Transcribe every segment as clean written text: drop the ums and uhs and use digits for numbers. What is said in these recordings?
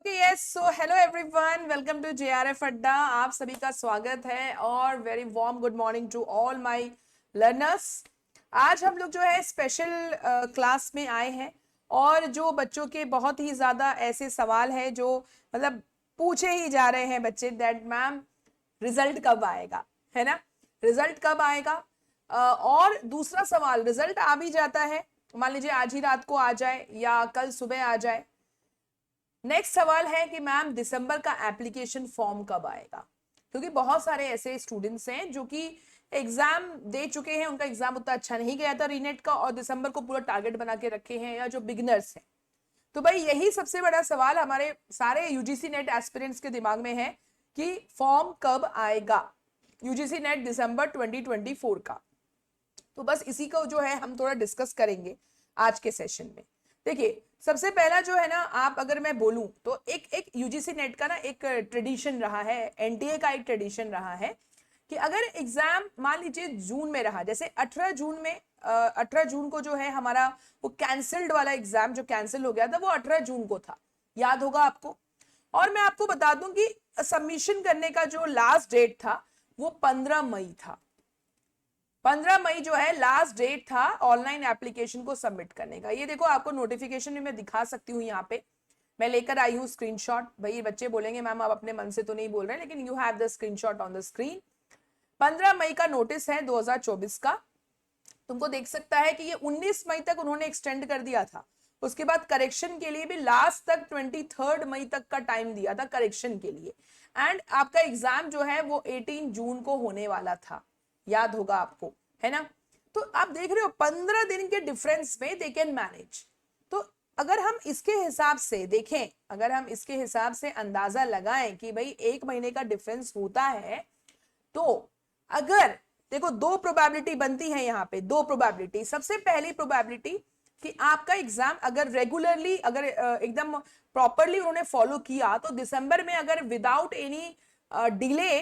Yes so hello everyone, welcome to JRF Adda. आप सभी का स्वागत है और very warm good morning to all my learners. आज हम लोग जो है स्पेशल क्लास में आए हैं और जो बच्चों के बहुत ही ज्यादा ऐसे सवाल है जो मतलब पूछे ही जा रहे हैं बच्चे, दैट मैम रिजल्ट कब आएगा, है ना? रिजल्ट कब आएगा? और दूसरा सवाल, रिजल्ट आ भी जाता है, मान लीजिए आज ही रात को आ जाए या कल सुबह आ जाए। नेक्स्ट सवाल है कि मैम दिसंबर का एप्लीकेशन फॉर्म कब आएगा? क्योंकि बहुत सारे ऐसे स्टूडेंट्स हैं जो कि एग्जाम दे चुके हैं, उनका एग्जाम उतना अच्छा नहीं गया था रीनेट का, और दिसंबर को पूरा टारगेट बना के रखे हैं, या जो बिगिनर्स हैं। तो भाई यही सबसे बड़ा सवाल हमारे सारे यूजीसी नेट एस्पिरेंट्स के दिमाग में है कि फॉर्म कब आएगा यूजीसी नेट दिसंबर 2024 का। तो बस इसी को जो है हम थोड़ा डिस्कस करेंगे आज के सेशन में। देखिए, सबसे पहला जो है ना, आप अगर मैं बोलूं तो एक एक यूजीसी नेट का ना एक ट्रेडिशन रहा है, एनटीए का एक ट्रेडिशन रहा है कि अगर एग्जाम मान लीजिए जून में रहा, जैसे 18 जून में 18 जून को जो है हमारा वो कैंसल्ड वाला एग्जाम जो कैंसिल हो गया था, वो 18 जून को था, याद होगा आपको। और मैं आपको बता दूं कि सबमिशन करने का जो लास्ट डेट था वो 15 मई था। 15 मई जो है लास्ट डेट था ऑनलाइन एप्लीकेशन को सबमिट करने का। ये देखो, आपको नोटिफिकेशन में मैं दिखा सकती हूँ, यहाँ पे मैं लेकर आई हूँ स्क्रीनशॉट। भाई बच्चे बोलेंगे मैम आप अपने मन से तो नहीं बोल रहे, लेकिन you have the screenshot on the screen. 15 मई का नोटिस है 2024 का। तुमको देख सकता है कि ये 19 मई तक उन्होंने एक्सटेंड कर दिया था। उसके बाद करेक्शन के लिए भी लास्ट तक 23 मई तक का टाइम दिया था करेक्शन के लिए। एंड आपका एग्जाम जो है वो 18 जून को होने वाला था, याद होगा आपको, है ना? तो आप देख रहे हो 15 दिन के डिफरेंस में दे कैन मैनेज। तो अगर हम इसके हिसाब से देखें, अगर हम इसके हिसाब से अंदाजा लगाएं कि भाई एक महीने का डिफरेंस होता है, तो अगर देखो दो प्रोबेबिलिटी बनती है यहाँ पे, दो प्रोबेबिलिटी। सबसे पहली प्रोबेबिलिटी कि आपका एग्जाम अगर रेगुलरली, अगर एकदम प्रॉपरली उन्होंने फॉलो किया, तो दिसंबर में अगर विदाउट एनी डिले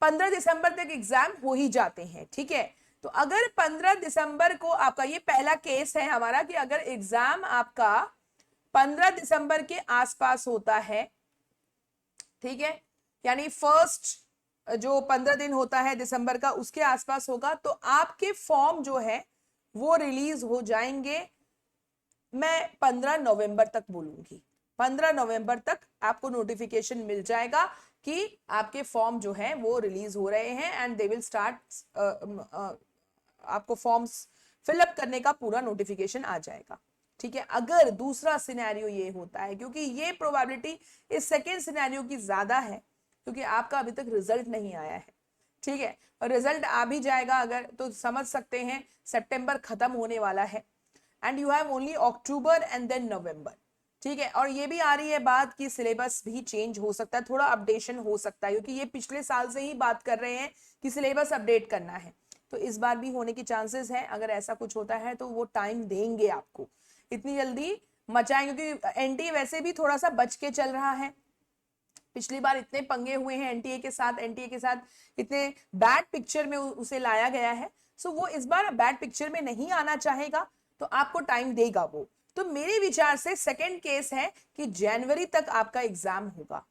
15 दिसंबर तक एग्जाम हो ही जाते हैं, ठीक है? तो अगर 15 दिसंबर को आपका, ये पहला केस है हमारा कि अगर एग्जाम आपका 15 दिसंबर के आसपास होता है, ठीक है, यानी फर्स्ट जो 15 दिन होता है दिसंबर का उसके आसपास होगा, तो आपके फॉर्म जो है वो रिलीज हो जाएंगे। मैं 15 नवंबर तक बोलूंगी, 15 नवंबर तक आपको नोटिफिकेशन मिल जाएगा कि आपके फॉर्म जो है वो रिलीज हो रहे हैं, एंड दे विल स्टार्ट, आपको फॉर्म्स फिलअप करने का पूरा नोटिफिकेशन आ जाएगा, ठीक है? अगर दूसरा सिनेरियो ये होता है, क्योंकि ये प्रोबेबिलिटी इस सेकेंड सिनेरियो की ज्यादा है, क्योंकि आपका अभी तक रिजल्ट नहीं आया है, ठीक है? और रिजल्ट आ भी जाएगा अगर, तो समझ सकते हैं सितंबर खत्म होने वाला है, and you have only October and then November, ठीक है? और ये भी आ रही है बात कि सिलेबस भी चेंज हो सकता है, थोड़ा अपडेशन हो सकता है, क्योंकि ये पिछले साल से ही बात कर रहे हैं कि सिलेबस अपडेट करना है, तो इस बार भी होने की चांसेस है। अगर ऐसा कुछ होता है तो वो टाइम देंगे आपको, इतनी जल्दी मचाएंगे, क्योंकि एनटीए वैसे भी थोड़ा सा बच के चल रहा है। पिछली बार इतने पंगे हुए हैं एनटीए के साथ, एनटीए के साथ इतने बैड पिक्चर में उसे लाया गया है, सो वो इस बार बैड पिक्चर में नहीं आना चाहेगा, तो आपको टाइम देगा वो। तो मेरे विचार से सेकंड केस है कि जनवरी तक आपका एग्जाम होगा।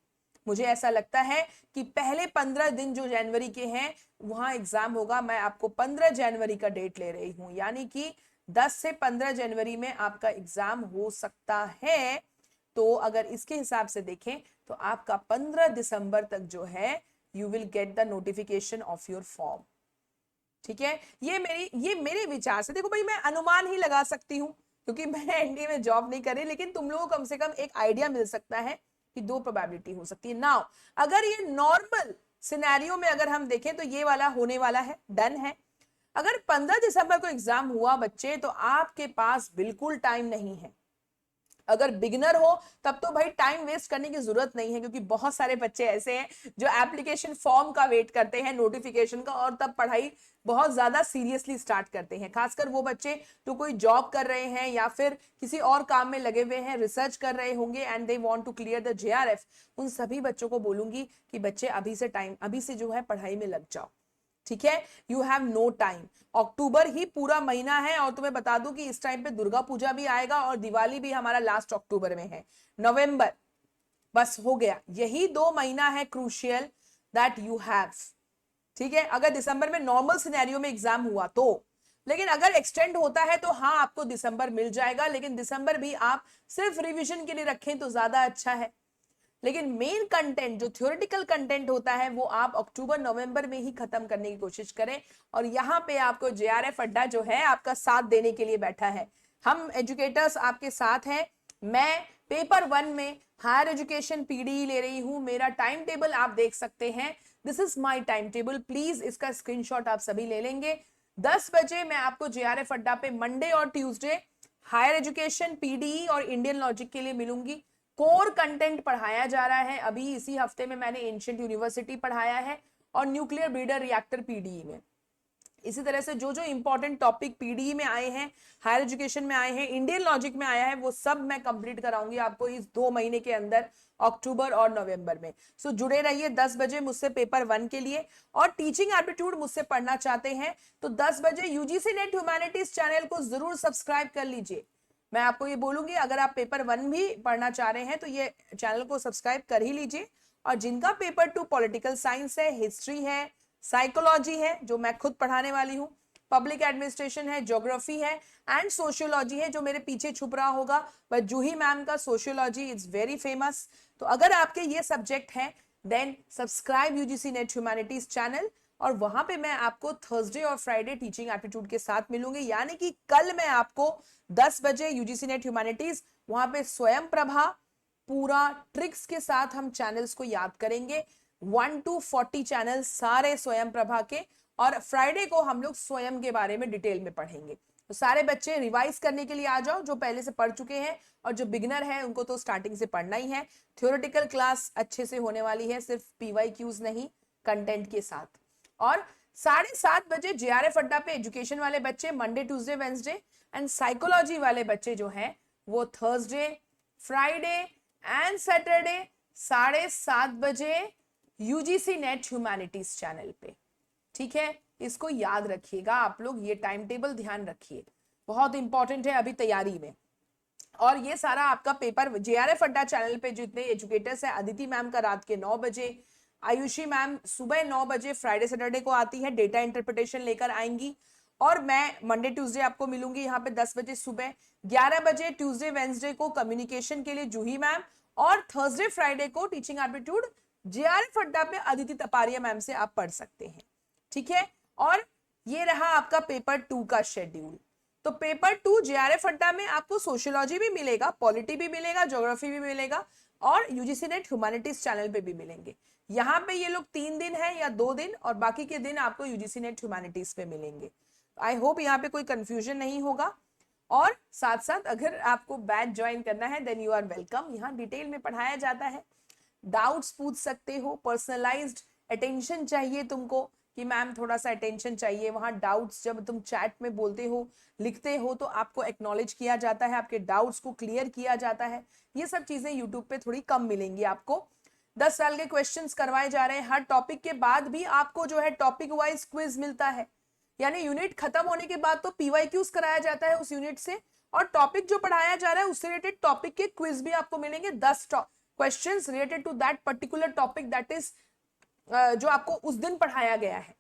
मुझे ऐसा लगता है कि पहले 15 दिन जो जनवरी के हैं वहां एग्जाम होगा। मैं आपको 15 जनवरी का डेट ले रही हूं, यानी कि 10 से 15 जनवरी में आपका एग्जाम हो सकता है। तो अगर इसके हिसाब से देखें तो आपका 15 दिसंबर तक जो है you will get the notification of your form, ठीक है? ये मेरे विचार से, देखो भाई मैं अनुमान ही लगा सकती हूँ क्योंकि मैं एनडीए में जॉब नहीं करी, लेकिन तुम लोगों को कम से कम एक आइडिया मिल सकता है कि दो प्रोबेबिलिटी हो सकती है। नाउ अगर ये नॉर्मल सिनेरियो में अगर हम देखें तो ये वाला होने वाला है, डन है। अगर 15 दिसंबर को एग्जाम हुआ बच्चे, तो आपके पास बिल्कुल टाइम नहीं है। अगर बिगिनर हो तब तो भाई टाइम वेस्ट करने की जरूरत नहीं है, क्योंकि बहुत सारे बच्चे ऐसे हैं जो एप्लीकेशन फॉर्म का वेट करते हैं, नोटिफिकेशन का, और तब पढ़ाई बहुत ज्यादा सीरियसली स्टार्ट करते हैं। खासकर वो बच्चे जो कोई जॉब कर रहे हैं या फिर किसी और काम में लगे हुए हैं, रिसर्च कर रहे होंगे, and they want to clear the JRF. उन सभी बच्चों को बोलूंगी कि बच्चे अभी से जो है पढ़ाई में लग जाओ, ठीक है? You have no time. अक्टूबर ही पूरा महीना है, और तुम्हें बता दूं कि इस टाइम पे दुर्गा पूजा भी आएगा और दिवाली भी हमारा लास्ट अक्टूबर में है। नवंबर, बस हो गया, यही 2 महीना है क्रूशियल दैट यू हैव। ठीक है, अगर दिसंबर में नॉर्मल सिनेरियो में एग्जाम हुआ तो, लेकिन अगर एक्सटेंड होता है तो हाँ आपको दिसंबर मिल जाएगा, लेकिन दिसंबर भी आप सिर्फ रिवीजन के लिए रखें तो ज्यादा अच्छा है। लेकिन मेन कंटेंट जो थ्योरेटिकल कंटेंट होता है वो आप अक्टूबर नवंबर में ही खत्म करने की कोशिश करें। और यहाँ पे आपको जेआरएफ अड्डा जो है आपका साथ देने के लिए बैठा है, हम एजुकेटर्स आपके साथ हैं। मैं पेपर 1 में हायर एजुकेशन पीडी ले रही हूं, मेरा टाइम टेबल आप देख सकते हैं, this is my time table, please इसका स्क्रीनशॉट आप सभी ले लेंगे। 10 बजे मैं आपको जेआरएफ अड्डा पे मंडे और ट्यूसडे हायर एजुकेशन पीडी और इंडियन लॉजिक के लिए मिलूंगी। कोर कंटेंट पढ़ाया जा रहा है, अभी इसी हफ्ते में मैंने एंशिएंट यूनिवर्सिटी पढ़ाया है और न्यूक्लियर ब्रीडर रिएक्टर पीडीई में। इसी तरह से जो जो इंपॉर्टेंट टॉपिक पीडीई में आए हैं, हायर एजुकेशन में आए हैं, इंडियन लॉजिक में आया है, वो सब मैं कंप्लीट कराऊंगी आपको इस 2 महीने के अंदर, अक्टूबर और नवंबर में। सो जुड़े रहिए 10 बजे मुझसे पेपर 1 के लिए। और टीचिंग एप्टीट्यूड मुझसे पढ़ना चाहते हैं तो 10 बजे यूजीसी नेट ह्यूमैनिटीज चैनल को जरूर सब्सक्राइब कर लीजिए। मैं आपको ये बोलूंगी, अगर आप पेपर 1 भी पढ़ना चाह रहे हैं तो ये चैनल को सब्सक्राइब कर ही लीजिए। और जिनका पेपर 2 पॉलिटिकल साइंस है, हिस्ट्री है, साइकोलॉजी है जो मैं खुद पढ़ाने वाली हूँ, पब्लिक एडमिनिस्ट्रेशन है, ज्योग्राफी है एंड सोशियोलॉजी है जो मेरे पीछे छुप रहा होगा, बट जूही मैम का सोशियोलॉजी इज वेरी फेमस। तो अगर आपके ये सब्जेक्ट हैं then subscribe UGC NET humanities channel, और वहां पे मैं आपको थर्सडे और फ्राइडे टीचिंग एप्टीट्यूड के साथ मिलूंगी। यानी कि कल मैं आपको 10 बजे यूजीसी नेट ह्यूमैनिटीज, वहां पे स्वयं प्रभा पूरा ट्रिक्स के साथ हम चैनल्स को याद करेंगे, 1 to 40 चैनल सारे स्वयं प्रभा के। और फ्राइडे को हम लोग स्वयं के बारे में डिटेल में पढ़ेंगे। तो सारे बच्चे रिवाइज करने के लिए आ जाओ, जो पहले से पढ़ चुके हैं, और जो बिगिनर है उनको तो स्टार्टिंग से पढ़ना ही है। थ्योरेटिकल क्लास अच्छे से होने वाली है, सिर्फ पीवाईक्यूज नहीं, कंटेंट के साथ। और 7:30 बजे जेआरएफ अड्डा पे एजुकेशन वाले बच्चे Monday Tuesday Wednesday, and psychology वाले बच्चे जो हैं वो थर्सडे, फ्राइडे एंड सैटरडे 7:30 बजे यूजीसी नेट ह्यूमैनिटीज चैनल पे। ठीक है, इसको याद रखिएगा आप लोग, ये टाइम टेबल ध्यान रखिए, बहुत इंपॉर्टेंट है अभी तैयारी में। और ये सारा आपका पेपर जेआरएफ अड्डा चैनल पे जितने एजुकेटर्स है, अदिति मैम का रात के 9 बजे, आयुषी मैम सुबह 9 बजे फ्राइडे सैटरडे को आती है, डेटा इंटरप्रिटेशन लेकर आएंगी। और मैं मंडे ट्यूसडे आपको मिलूंगी यहाँ पे 10 बजे सुबह, 11 बजे ट्यूसडे वेंसडे को कम्युनिकेशन के लिए जूही मैम, और थर्सडे फ्राइडे को टीचिंग एप्टीट्यूड जेआरएफ अड्डा पे अदिति तपारिया मैम से आप पढ़ सकते हैं। ठीक है, और ये रहा आपका पेपर 2 का शेड्यूल। तो पेपर 2 जेआरएफ अड्डा में आपको सोशियोलॉजी भी मिलेगा, पॉलिटी भी मिलेगा, ज्योग्राफी भी मिलेगा, और यूजीसी नेट ह्यूमैनिटीज चैनल पे भी मिलेंगे। यहाँ पे ये लोग 3 दिन है या 2 दिन, और बाकी के दिन आपको यूजीसी नेट ह्यूमैनिटीज पे मिलेंगे। आई होप यहाँ पे कोई कंफ्यूजन नहीं होगा। और साथ साथ अगर आपको बैच ज्वाइन करना है देन यू आर वेलकम, यहाँ डिटेल में पढ़ाया जाता है, डाउट्स पूछ सकते हो, पर्सनलाइज्ड अटेंशन चाहिए तुमको कि मैम थोड़ा सा अटेंशन चाहिए, वहां डाउट्स जब तुम चैट में बोलते हो, लिखते हो, तो आपको एक्नॉलेज किया जाता है, आपके डाउट्स को क्लियर किया जाता है। ये सब चीजें यूट्यूब पे थोड़ी कम मिलेंगी आपको। 10 साल के क्वेश्चंस करवाए जा रहे हैं, हर टॉपिक के बाद भी आपको जो है टॉपिक वाइज क्विज मिलता है, यानी यूनिट खत्म होने के बाद तो पीवाईक्यूज कराया जाता है उस यूनिट से, और टॉपिक जो पढ़ाया जा रहा है उससे रिलेटेड टॉपिक के क्विज भी आपको मिलेंगे, 10 questions related to that particular topic, that is जो आपको उस दिन पढ़ाया गया है।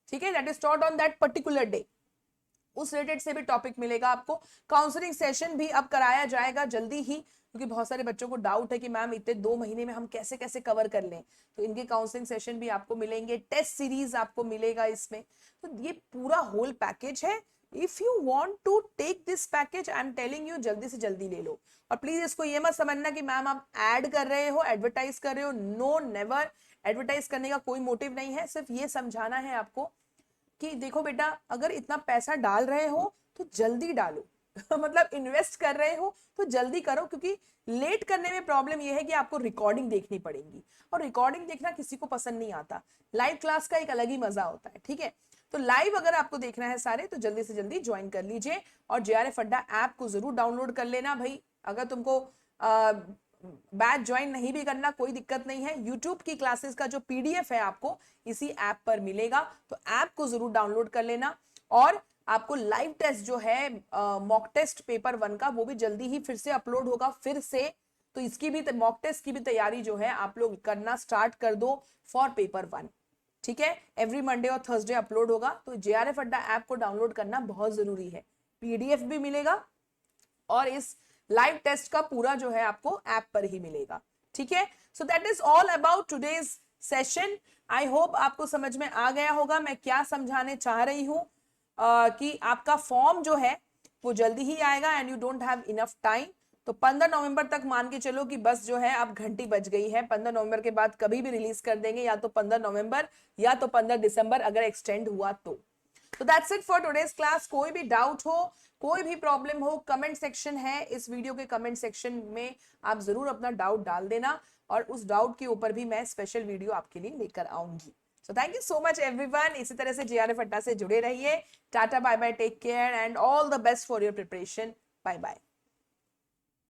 ठीक है, that is taught on that particular day, उस रिलेटेड से भी टॉपिक मिलेगा आपको। काउंसलिंग सेशन भी अब कराया जाएगा जल्दी ही, क्योंकि बहुत सारे बच्चों को डाउट है कि मैम इतने 2 महीने में हम कैसे कैसे कवर कर लें, तो इनके काउंसलिंग सेशन भी आपको मिलेंगे, टेस्ट सीरीज आपको मिलेगा इसमें। तो ये पूरा होल पैकेज है। If you want to take this package, I am telling you, जल्दी से जल्दी ले लो। और प्लीज इसको ये मत समझना कि मैम आप ऐड कर रहे हो, एडवर्टाइज कर रहे हो, नो नेवर, एडवर्टाइज करने का कोई मोटिव नहीं है, सिर्फ ये समझाना है आपको कि देखो बेटा, अगर इतना पैसा डाल रहे हो तो जल्दी डालो मतलब इन्वेस्ट कर रहे हो तो जल्दी करो, क्योंकि लेट करने में प्रॉब्लम यह है कि आपको रिकॉर्डिंग देखनी पड़ेगी, और रिकॉर्डिंग देखना किसी को पसंद नहीं आता। लाइव क्लास का एक अलग ही मजा होता है। ठीक है, तो लाइव अगर आपको देखना है सारे, तो जल्दी से जल्दी ज्वाइन कर लीजिए, और जेआरएफ अड्डा ऐप को जरूर डाउनलोड कर लेना भाई। अगर तुमको बैच ज्वाइन नहीं भी करना कोई दिक्कत नहीं है, यूट्यूब की क्लासेस का जो पीडीएफ है आपको इसी ऐप पर मिलेगा, तो ऐप को जरूर डाउनलोड कर लेना। और आपको लाइव टेस्ट जो है मॉक टेस्ट पेपर 1 का, वो भी जल्दी ही फिर से अपलोड होगा, फिर से तो इसकी भी मॉक टेस्ट की भी तैयारी जो है आप लोग करना स्टार्ट कर दो फॉर पेपर 1। ठीक है, एवरी मंडे और थर्सडे अपलोड होगा, तो JRF अड्डा ऐप को डाउनलोड करना बहुत जरूरी है। PDF भी मिलेगा और इस लाइव टेस्ट का पूरा जो है आपको ऐप पर ही मिलेगा। ठीक है, so that is all about today's session. I hope आपको समझ में आ गया होगा मैं क्या समझाने चाह रही हूं, कि आपका फॉर्म जो है वो जल्दी ही आएगा and you don't have enough time. तो 15 नवंबर तक मान के चलो कि बस जो है अब घंटी बज गई है। 15 नवंबर के बाद कभी भी रिलीज कर देंगे, या तो 15 नवंबर या तो 15 दिसंबर अगर एक्सटेंड हुआ तो that's it for today's class. कोई भी डाउट हो, कोई भी प्रॉब्लम हो, कमेंट सेक्शन है इस वीडियो के कमेंट सेक्शन में आप जरूर अपना डाउट डाल देना, और उस डाउट के ऊपर भी मैं स्पेशल वीडियो आपके लिए लेकर आऊंगी। So thank you so much everyone. इसी तरह से JRF अड्डा से जुड़े रहिए। Tata, bye bye, take care and all the best for your preparation. Bye bye.